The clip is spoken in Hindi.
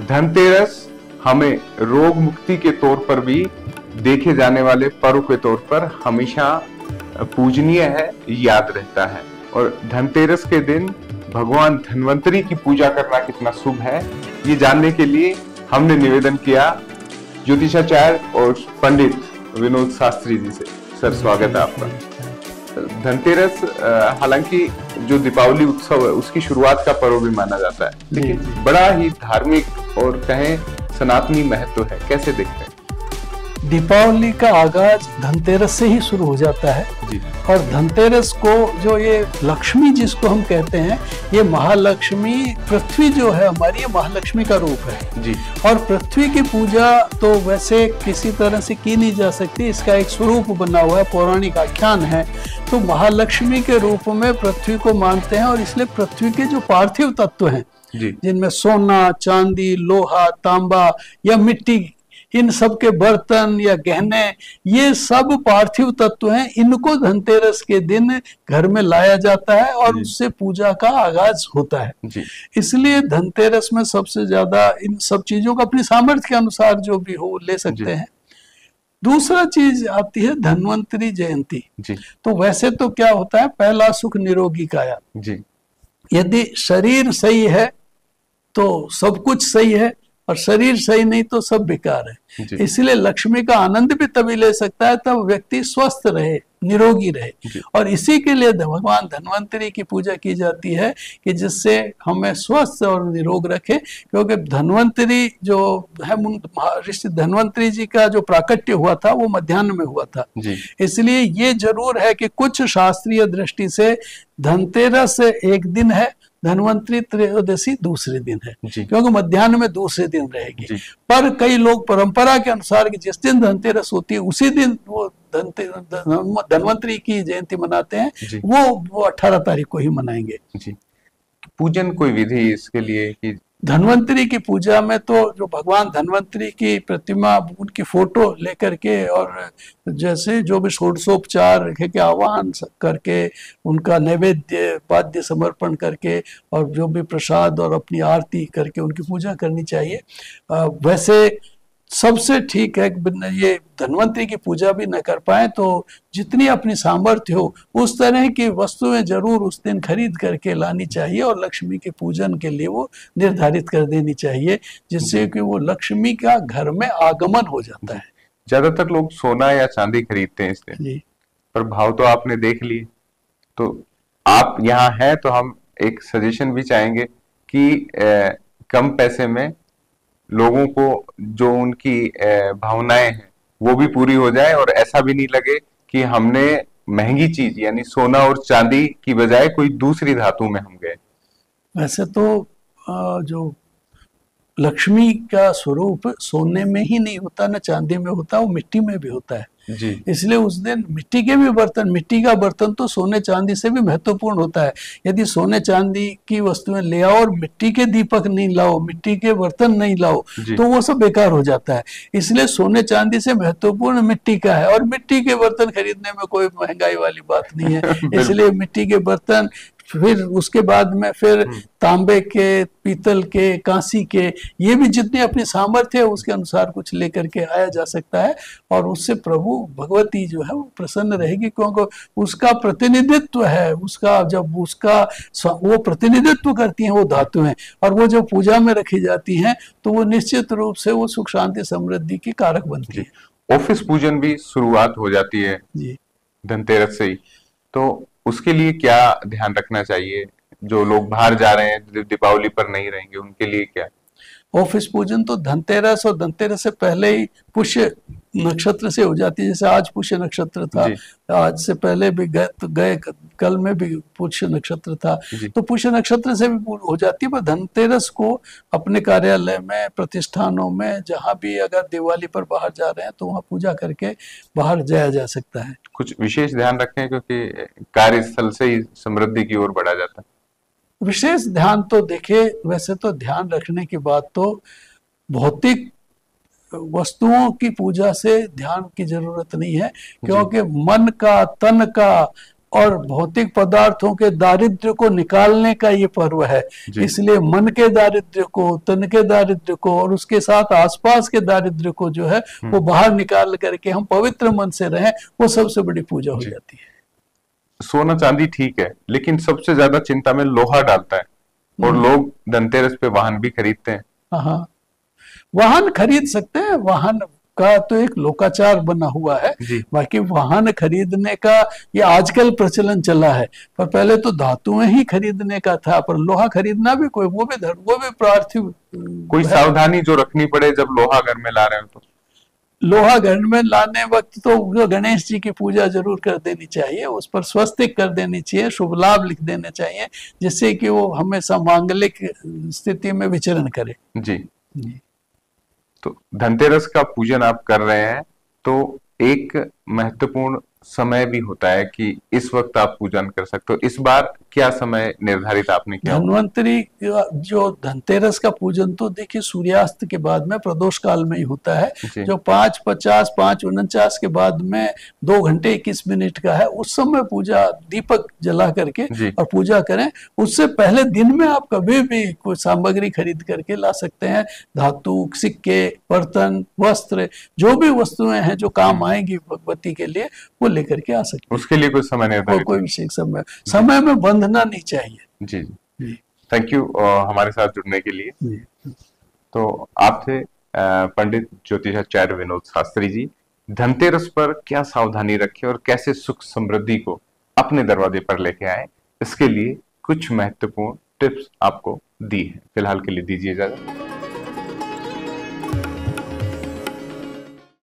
धनतेरस हमें रोग मुक्ति के तौर पर भी देखे जाने वाले पर्व के तौर पर हमेशा पूजनीय है, याद रहता है। और धनतेरस के दिन भगवान धन्वंतरी की पूजा करना कितना शुभ है, ये जानने के लिए हमने निवेदन किया ज्योतिषाचार्य और पंडित विनोद शास्त्री जी से। सर, स्वागत है आपका। धनतेरस हालांकि जो दीपावली उत्सव है उसकी शुरुआत का पर्व भी माना जाता है, लेकिन बड़ा ही धार्मिक और कहें सनातनी महत्व है, कैसे देखते हैं? दीपावली का आगाज धनतेरस से ही शुरू हो जाता है जी। और धनतेरस को जो ये लक्ष्मी जिसको हम कहते हैं, ये महालक्ष्मी, पृथ्वी जो है हमारी, ये महालक्ष्मी का रूप है जी। और पृथ्वी की पूजा तो वैसे किसी तरह से की नहीं जा सकती, इसका एक स्वरूप बना हुआ है, पौराणिक आख्यान है। तो महालक्ष्मी के रूप में पृथ्वी को मानते हैं और इसलिए पृथ्वी के जो पार्थिव तत्व हैं जिनमें सोना, चांदी, लोहा, तांबा या मिट्टी, इन सब के बर्तन या गहने, ये सब पार्थिव तत्व हैं। इनको धनतेरस के दिन घर में लाया जाता है और उससे पूजा का आगाज होता है जी। इसलिए धनतेरस में सबसे ज्यादा इन सब चीजों को अपनी सामर्थ्य के अनुसार जो भी हो ले सकते हैं। दूसरा चीज आती है धन्वंतरी जयंती जी। तो वैसे तो क्या होता है, पहला सुख निरोगी काया जी। यदि शरीर सही है तो सब कुछ सही है, और शरीर सही नहीं तो सब बेकार है। इसलिए लक्ष्मी का आनंद भी तभी ले सकता है तब व्यक्ति स्वस्थ रहे, निरोगी रहे। और इसी के लिए भगवान धन्वंतरी की पूजा की जाती है कि जिससे हमें स्वस्थ और निरोग रखे। क्योंकि धन्वंतरी जो है, ऋषि धन्वंतरी जी का जो प्राकट्य हुआ था वो मध्याह्न में हुआ था। इसलिए ये जरूर है कि कुछ शास्त्रीय दृष्टि से धनतेरस एक दिन है, धन्वंतरी त्रयोदशी दूसरे दिन है, क्योंकि मध्याह्न में दूसरे दिन रहेगी। पर कई लोग परंपरा के अनुसार कि जिस दिन धनतेरस होती है उसी दिन वो धन्वंतरी की जयंती मनाते हैं, वो 18 तारीख को ही मनाएंगे जी। पूजन कोई विधि इसके लिए कि धन्वंतरी की पूजा में तो जो भगवान धन्वंतरी की प्रतिमा, उनकी फोटो लेकर के और जैसे जो भी षोडशोपचार के आह्वान करके, उनका नैवेद्य वाद्य समर्पण करके और जो भी प्रसाद और अपनी आरती करके उनकी पूजा करनी चाहिए। वैसे सबसे ठीक है ये धन्वंतरी की पूजा भी न कर पाए तो जितनी अपनी सामर्थ्य हो उस तरह की वस्तुएं जरूर उस दिन खरीद करके लानी चाहिए और लक्ष्मी के पूजन के लिए वो निर्धारित कर देनी चाहिए, जिससे कि वो लक्ष्मी का घर में आगमन हो जाता है। ज्यादातर लोग सोना या चांदी खरीदते हैं इस दिन, पर भाव तो आपने देख लिए। तो आप यहाँ हैं तो हम एक सजेशन भी चाहेंगे कि कम पैसे में लोगों को जो उनकी भावनाएं हैं वो भी पूरी हो जाए, और ऐसा भी नहीं लगे कि हमने महंगी चीज यानी सोना और चांदी की बजाय कोई दूसरी धातु में हम गए। वैसे तो जो लक्ष्मी का स्वरूप सोने में ही नहीं होता, न चांदी में होता, वो मिट्टी में भी होता है जी। इसलिए उस दिन मिट्टी के भी बर्तन, मिट्टी का बर्तन तो सोने चांदी से भी महत्वपूर्ण होता है। यदि सोने चांदी की वस्तुएं ले आओ और मिट्टी के दीपक नहीं लाओ, मिट्टी के बर्तन नहीं लाओ, तो वो सब बेकार हो जाता है। इसलिए सोने चांदी से महत्वपूर्ण मिट्टी का है, और मिट्टी के बर्तन खरीदने में कोई महंगाई वाली बात नहीं है। इसलिए मिट्टी के बर्तन, फिर उसके बाद में फिर तांबे के, पीतल के, कांसी के, ये भी जितनी अपनी सामर्थ्य है उसके अनुसार कुछ लेकर के आया जा सकता है। और उससे प्रभु भगवती जो है वो प्रसन्न रहेगी, क्योंकि उसका प्रतिनिधित्व है, उसका जब उसका वो प्रतिनिधित्व करती हैं वो धातुएं, और वो जो पूजा में रखी जाती हैं तो वो निश्चित रूप से वो सुख शांति समृद्धि की कारक बनती है। ऑफिस पूजन भी शुरुआत हो जाती है जी धनतेरस से ही, तो उसके लिए क्या ध्यान रखना चाहिए? जो लोग बाहर जा रहे हैं, दीपावली पर नहीं रहेंगे, उनके लिए क्या? ऑफिस पूजन तो धनतेरस और धनतेरस से पहले ही पुष्य नक्षत्र से हो जाती है। जैसे आज पुष्य नक्षत्र था, आज से पहले भी गए कल में भी पुष्य नक्षत्र था, तो पुष्य नक्षत्र से भी हो जाती है। पर धनतेरस को अपने कार्यालय में, प्रतिष्ठानों में, जहाँ भी अगर दिवाली पर बाहर जा रहे हैं तो वहाँ पूजा करके बाहर जाया जा सकता है। कुछ विशेष ध्यान रखें क्योंकि कार्यस्थल से ही समृद्धि की ओर बढ़ा जाता है। विशेष ध्यान तो देखिए, वैसे तो ध्यान रखने की बात तो भौतिक वस्तुओं की पूजा से ध्यान की जरूरत नहीं है, क्योंकि मन का, तन का और भौतिक पदार्थों के दारिद्र्य को निकालने का ये पर्व है। इसलिए मन के दारिद्र्य को, तन के दारिद्र्य को और उसके साथ आसपास के दारिद्र्य को जो है वो बाहर निकाल करके हम पवित्र मन से रहें, वो सबसे बड़ी पूजा हो जाती है। सोना चांदी ठीक है, लेकिन सबसे ज्यादा चिंता में लोहा डालता है, और लोग धनतेरस पे वाहन भी खरीदते हैं। हाँ, वाहन खरीद सकते हैं, वाहन का तो एक लोकाचार बना हुआ है। बाकी वाहन खरीदने का ये आजकल प्रचलन चला है, पर पहले तो धातुएं ही खरीदने का था, पर लोहा खरीदना भी वो भी पार्थिव। कोई सावधानी जो रखनी पड़े जब लोहा घर में ला रहे हो तो? लोहा घर में लाने वक्त तो गणेश जी की पूजा जरूर कर देनी चाहिए, उस पर स्वस्तिक कर देनी चाहिए, शुभ लाभ लिख देने चाहिए, जिससे कि वो हमेशा मांगलिक स्थिति में विचरण करे। जी। तो धनतेरस का पूजन आप कर रहे हैं, तो एक महत्वपूर्ण समय भी होता है कि इस वक्त आप पूजन कर सकते हो। इस बार क्या समय निर्धारित आपने किया? धन्वंतरी जो धनतेरस का पूजन तो देखिए सूर्यास्त के बाद में प्रदोष काल में ही होता है, जो 5:50 5:49 के बाद में 2 घंटे 21 मिनट का है, उस समय पूजा दीपक जला करके और पूजा करें। उससे पहले दिन में आप कभी भी कोई सामग्री खरीद करके ला सकते हैं, धातु, सिक्के, बर्तन, वस्त्र, जो भी वस्तुएं हैं जो काम आएंगी भगवती के लिए, वो लेकर के आ सकते हैं। उसके लिए कोई समय निर्धारित? कोई विशेष समय में बंधना नहीं चाहिए। जी, थैंक यू हमारे साथ जुड़ने के लिए। तो आप थे पंडित ज्योतिषाचार्य विनोद शास्त्री जी। धनतेरस पर क्या सावधानी रखें और कैसे सुख समृद्धि को अपने दरवाजे पर लेके आए, इसके लिए कुछ महत्वपूर्ण टिप्स आपको दी है। फिलहाल के लिए दीजिए इजाजत।